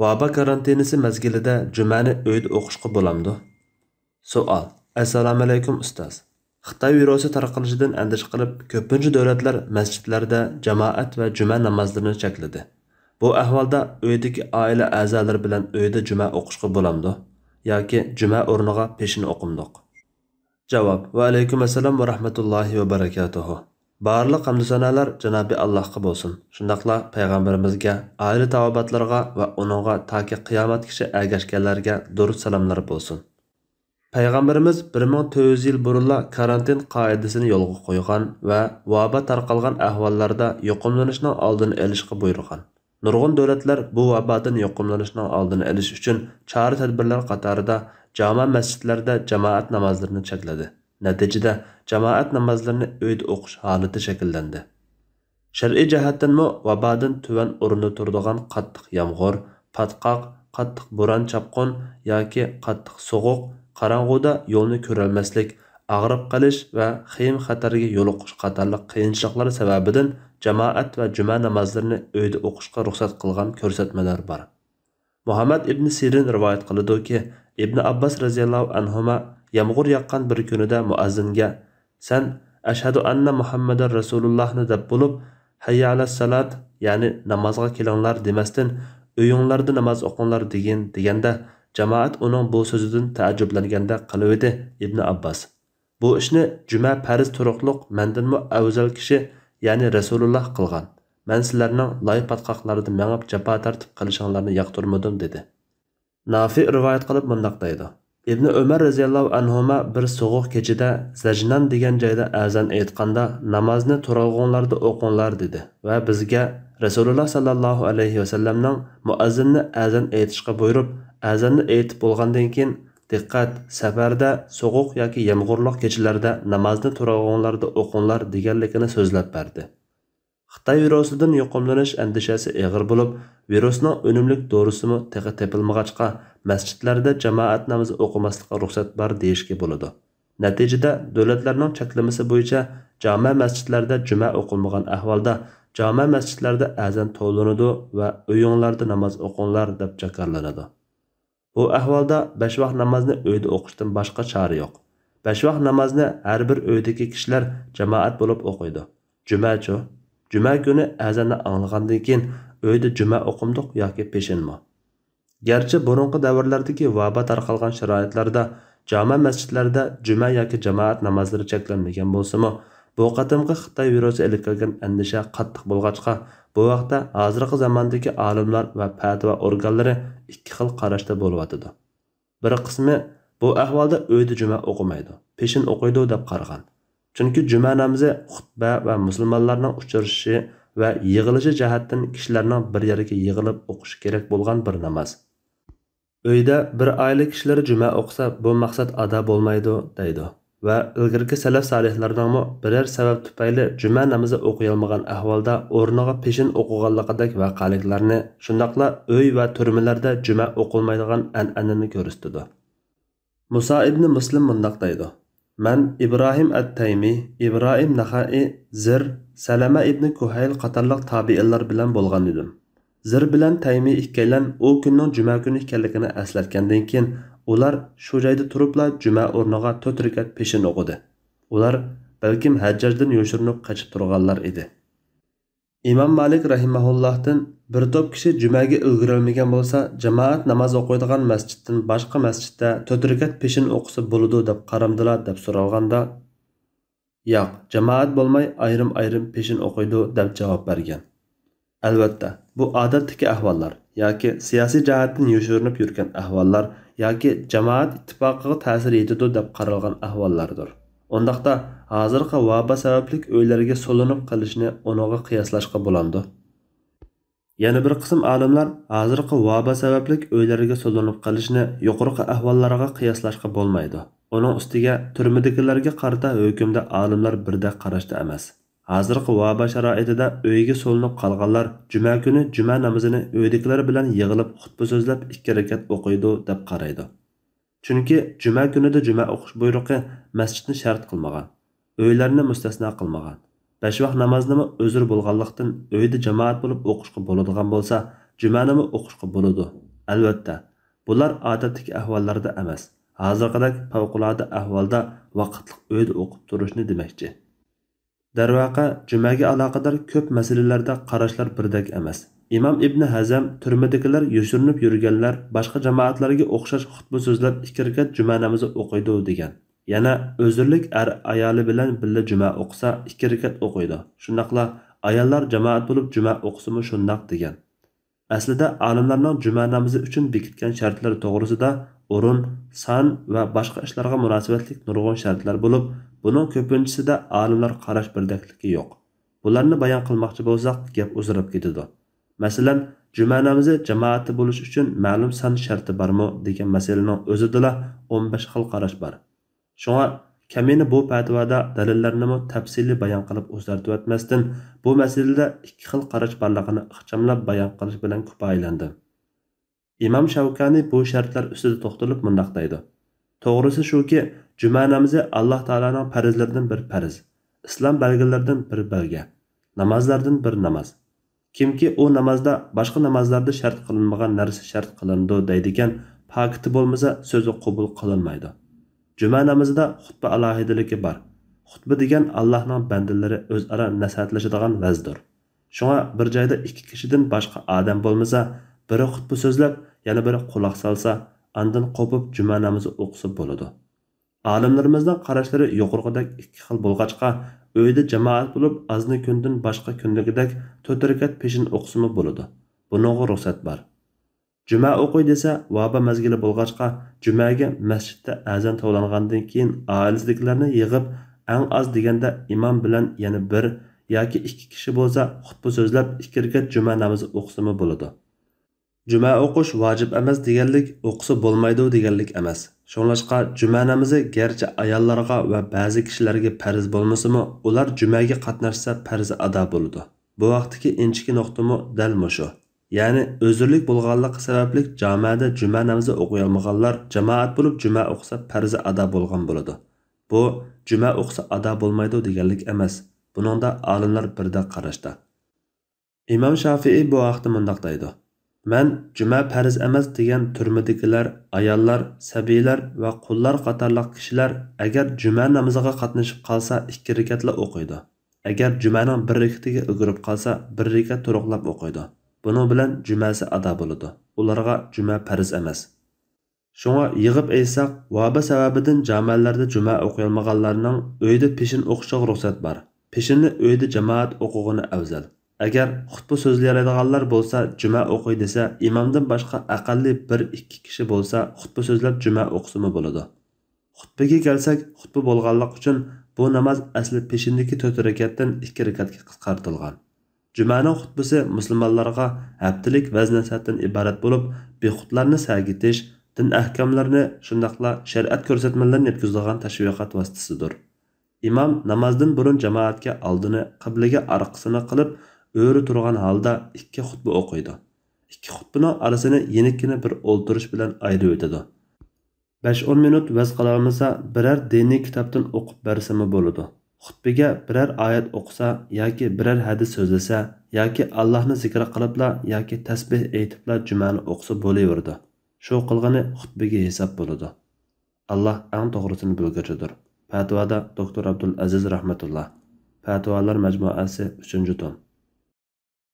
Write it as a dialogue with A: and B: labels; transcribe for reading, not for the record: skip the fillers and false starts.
A: Vaba karantinasi mezgilida jumani uyda o'qishga bo'lamdi? Savol. Assalomu alaykum ustoz. Xitoy virusi tarqalishidan andish qilib, ko'pincha davlatlar masjidlarda jamoat va juma namozlarini chekladi. Bu ahvolda uydagi oila a'zolari bilan uyda juma o'qishga bo'lamdi yoki juma o'rniga peshin o'qimdiq? Javob. Va alaykum assalom va rahmatullohi va barakatuhu. Barliq hamd sanolar Janobi Allohga bo'lsin. Shundaqla payg'ambarimizga, oila tavobatlarga va uningga toki qiyomatgacha ergashganlarga durud salomlar bo'lsin. Payg'ambarimiz 1400 yil burunla karantin qoidasini yo'lga qo'ygan va vaba tarqalgan ahvollarda yuqumlanishning oldini olishga buyurgan. Nurg'un davlatlar bu vabodan yuqumlanishning oldini olish uchun chora-tadbirlar qatorida jami masjidlarda jamoat namozlarini chekladi. Natijada jamoat namozlarini uyda o'qish holati shakllandi. Shar'iy jihatdan vabodan tuvan o'rinda turadigan qattiq yomg'ir, patqoq, qattiq bo'ron chapqin yoki qattiq sovuq, qorong'uda yo'lni ko'rolmaslik, og'rib qolish va xiyim xatarga yo'liqish qatorliq qiyinchiliklar sababidan jamoat va juma namozlarini uyda o'qishga ruxsat qilgan ko'rsatmalar bor. Muhammad ibn Sirin rivoyat qiladi-ki, Ibn Abbas radhiyallohu anhuma yomg'ir yoqqan bir kunida muazzinga "Sen ashhadu anna Muhammadar Rasulullohni" deb bo'lib, "Hayya alas salat", ya'ni namozga kelinglar demasdan, "Uyinglarda namoz o'qinglar" deganda jamoat uning bu so'zidan taajjublanganda qilibdi Ibn Abbas. Bu ishni juma farz turuqliq mendanmi afzal kishi, ya'ni Rasululloh qilgan. Men sizlarning loy patqoqlarda mengib jafo tartib qilishinglarni yoqtirmadim dedi. Nafi rivoyat qilib mundaq deydi. Ibn Umar radhiyallohu anhuma bir so'g'uq kechida Zajnan degan joyda azan aytganda namozni turalg'onlarda o'qinglar dedi va bizga Rasululloh sallallohu alayhi vasallamning muazzinni azan aytishga buyurib, azanni aytib bo'lgandan keyin diqqat, safarda, so'g'uq yoki yomg'irli kechalarda namozni turalg'onlarda o'qinglar deganligini so'zlab berdi. Xitoy virusidan yuqumlanish andishasi og'ir bo'lib, virusning unumlik dorisimi tepilmag'achqa masjidlarda jamoat namozi o'qimaslikqa ruxsat bor deyishga bo'ladi. Natijada davlatlarning cheklamasi bo'yicha jami masjidlarda juma o'qilmagan ahvolda jami masjidlarda azan to'lanadi va uyinglarda namoz o'qinglar deb jakarlanadi. Bu ahvolda 5 vaqt namozni uyda o'qishdan boshqa chora yo'q. 5 vaqt namozni har bir uydagi kishilar jamoat bo'lib o'qiydi. Juma kuni azanni anglagandan keyin uyda juma o'qimdiq yoki peshinmi? Garchi burungi davrlardagi vaba tarqalgan sharoitlarda jami masjidlarda juma yoki jamoat namozlari cheklanmagan bo'lsa-mu, bu qatimqi Xitoy virusi olib kelgan andisha qattiq bo'lg'achqa, bu vaqtda hozirgi zamondagi olimlar va fatvo organlari ikki xil qarashda bo'lyotidi. Bir qismi bu ahvolda uyda juma o'qimaydi, peshin o'qiydi deb qaragan. Chunki juma namozi xutba va musulmonlarning uchrashishi va yig'ilishi jihatdan kishilarning bir yerga yig'ilib o'qishi kerak bo'lgan bir namoz. Uyda bir oila kishilari juma o'qsa, bu maqsad ado bo'lmaydi deydi. Va ilgirki salaf solihlarning biror sabab tufayli juma namozi o'qiyolmagan ahvolda o'rniga peshin o'qiganligidek vaqaliklarni, shundaqla uy va turmalarda juma o'qilmaydigan an'anani ko'rsatdi. Musa ibn Muslim mundaq deydi. Men İbrahim at-Taymi, İbrahim Naxai, Zir, Salama ibn Kuhayl qatorliq tabiinlar bilan bo'lgan edim. Zir bilan Taymi ikkalan o kunning juma kuni ekanligini eslatgandan keyin ular shu joyda turibla juma o'rniga 4 rakat peshin o'qidi. Ular balkim hajjajdan yoshirinib qochib turganlar edi. İmam Malik rahimahullohdan bir to'p kishi jumaga ulgurolmagan bo'lsa, jamoat namoz o'qiydigan masjiddan boshqa masjidda 4 rakat peshin o'qisa bo'ladi deb qaramdilar deb so'ralganda, yo'q, jamoat bo'lmay ayrim-ayrim peshin o'qiydi deb javob bergan. Albatta, bu odatdagi ahvollar yoki siyosiy jihatdan yoshirinib yurgan ahvollar yoki jamoat ittifoqiga ta'sir etadi deb qaralgan ahvollardir. Ondaqda hozirgi vaba sababli uylarga so'linib qolishni uninga qiyoslashga bo'ladi. Yana bir qism olimlar hozirgi vaba sababli uylarga so'linib qolishni yuqorqi ahvollarga qiyoslashga bo'lmaydi. Uning ustiga turmadagilarga qarata hukmda olimlar birdek qarashda emas. Hozirgi vaba sharoitida uyga so'linib qolganlar juma kuni juma namozini uydagilar bilan yig'ilib xutba so'zlab 2 rakat o'qiydi deb qaraydi. Chunki juma kunida juma o'qish buyrug'i masjidni shart qilmagan, uylarni mustasno qilmagan. 5 vaqt namozni o'zir bo'lganlikdan uyda jamoat bo'lib o'qishga bo'ladigan bo'lsa, jumanimi o'qishga bo'ladi Albatta, bular odatdagi ahvollarda emas. Hozirgidek favqulodda ahvolda vaqtliq uyda o'qib turishni demakchi. Darvaqa, jumaga aloqador ko'p masalalarda qarashlar birdek emas. İmam İbn Hazm turmadagilar yoshirinib yurganlar boshqa jamoatlarga o'xshash xutba so'zlab 2 rakat juma namozi o'qiydi degan. Yana o'zirlik ayoli bilan birga juma o'qisa 2 rakat o'qiydi. Shundaqla ayollar jamoat bo'lib juma o'qisimi shundaq degan. Aslida olimlarning juma namozi uchun bekitgan shartlar to'g'risida o'rin, son va boshqa ishlarga munosabatli nurg'un shartlar bo'lib, buning ko'pinchisida olimlar qarash birdakligi yo'q. Bularni bayon qilmoqchi bo'lsak, gap uzrab ketadi. Masalan, juma namozi jamoatda bo'lish uchun ma'lum son sharti bormi degan masalaning o'zida 15 xil qarash bor. Shunga kamini bu fatvoda dalillarni tafsili bayon qilib o'zgartirib o'tmasdan, bu masalada 2 xil qarash borligini ixchamlab bayon qilish bilan kifoyalandim. İmam Shavkani bu shartlar ustida to'xtalib mundaq deydi. To'g'risi shuki, juma namozi Alloh taolaning farzlaridan bir farz, islom belgilaridan bir belga, namozlardan bir namoz. Kimki o namozda boshqa namozlarda shart qilinmagan narsa shart qilindi deydigan pakiti bo'lmasa, so'zi qabul qilinmaydi. Juma namozida xutba alohidaligi bor. Xutba degan Allohning bandalari o'zaro nasihatlashadigan vazdir. Shunga bir joyda 2 kishidan boshqa odam bo'lmasa, biri xutba so'zlab, yana biri quloq solsa, andan qopib juma namozi o'qisa bo'ladi. Olimlarimizning qarashlari yuqorqidek 2 xil bo'lg'achqa, uyda jamoat bo'lib, azni kundan boshqa kundagidek 4 rakat peshin o'qisimi bo'ladi. Buningga ruxsat bor. Juma o'qiy desa, vaba mazgili bo'lg'achqa, jumaga masjidda azan to'langandan keyin oilasidagilarni yig'ib, eng az deganda imom bilan yana 1 yoki 2 kishi bo'lsa, xutba so'zlab 2 rakat juma namozi o'qisimi bo'ladi. Juma o'qish vojib emas deganlik, o'qisa bo'lmaydi deganlik emas. Shunlashqa juma namozi garchi ayollarga va ba'zi kishilarga farz bo'lmasa-mu, ular jumaga qatnashsa farzi ado bo'ladi. Bu vaqtdagi inchki nuqtami dal mushu. Ya'ni o'zirlik bo'lganlik sababli jamoada juma namozi o'qiy olmaganlar jamoat bo'lib juma o'qisa farzi ado bo'lgan bo'ladi. Bu juma o'qisa ado bo'lmaydi deganlik emas. Buningda olimlar birda qarashda. İmam Shafi'i bu vaqtda mundaq deydi. Men juma farz emas degan turmadagilar, ayollar, sabiylar va qullar qatorliq kishilar agar juma namoziga qatnashib qolsa 2 rakatla o'qiydi. Agar jumaning 1 rakatiga o'girib qolsa 1 rakat to'liqlab o'qiydi. Buning bilan jumasi ado bo'ladi. Ularga juma farz emas. Shunga yig'ib aytsak, vaba sababidan jamoatlarda juma o'qiy olmaganlarning uyda peshin o'qishiga ruxsat bor. Peshinni uyda jamoat o'qig'ini afzal. Agar xutba so'zlaydiganlar bo'lsa, juma o'qiy desa, imomdan boshqa aqalli 1-2 kishi bo'lsa, xutba so'zlab juma o'qisimi bo'ladi. Xutbaga kelsak, xutba bo'lganlik uchun bu namoz asli peshinniki 4 rakatdan 2 rakatga qisqartirilgan. Jumaning xutbasi musulmonlarga haftalik vaz-nasihatdan iborat bo'lib, bexutlarni sagitish, din ahkamlarini, shundaqla shariat ko'rsatmalarini yetkazadigan tashviqot vositasidir. Imom namozdan burun jamoatga oldini, qiblaga orqasini qilib, o'ri turgan holda 2 xutba o'qiydi. 2 xutbaning orasini yenikkina bir o'ltirish bilan ayirib o'tadi. 5-10 minut vaz qila olmasa, biror diniy kitobdan o'qib bersami bo'ladi. Xutbaga biror oyat o'qisa yoki biror hadis so'zlasa yoki Allohni zikr qilibla yoki tasbih aytibla jumani o'qisa bo'laverdi. Shu qilgani xutbaga hisob bo'ladi. Alloh eng to'g'risini bilguchidir. Fatvoda Doktor Abdul Aziz rahmatulloh. Fatvolar majmuasi 3-tom.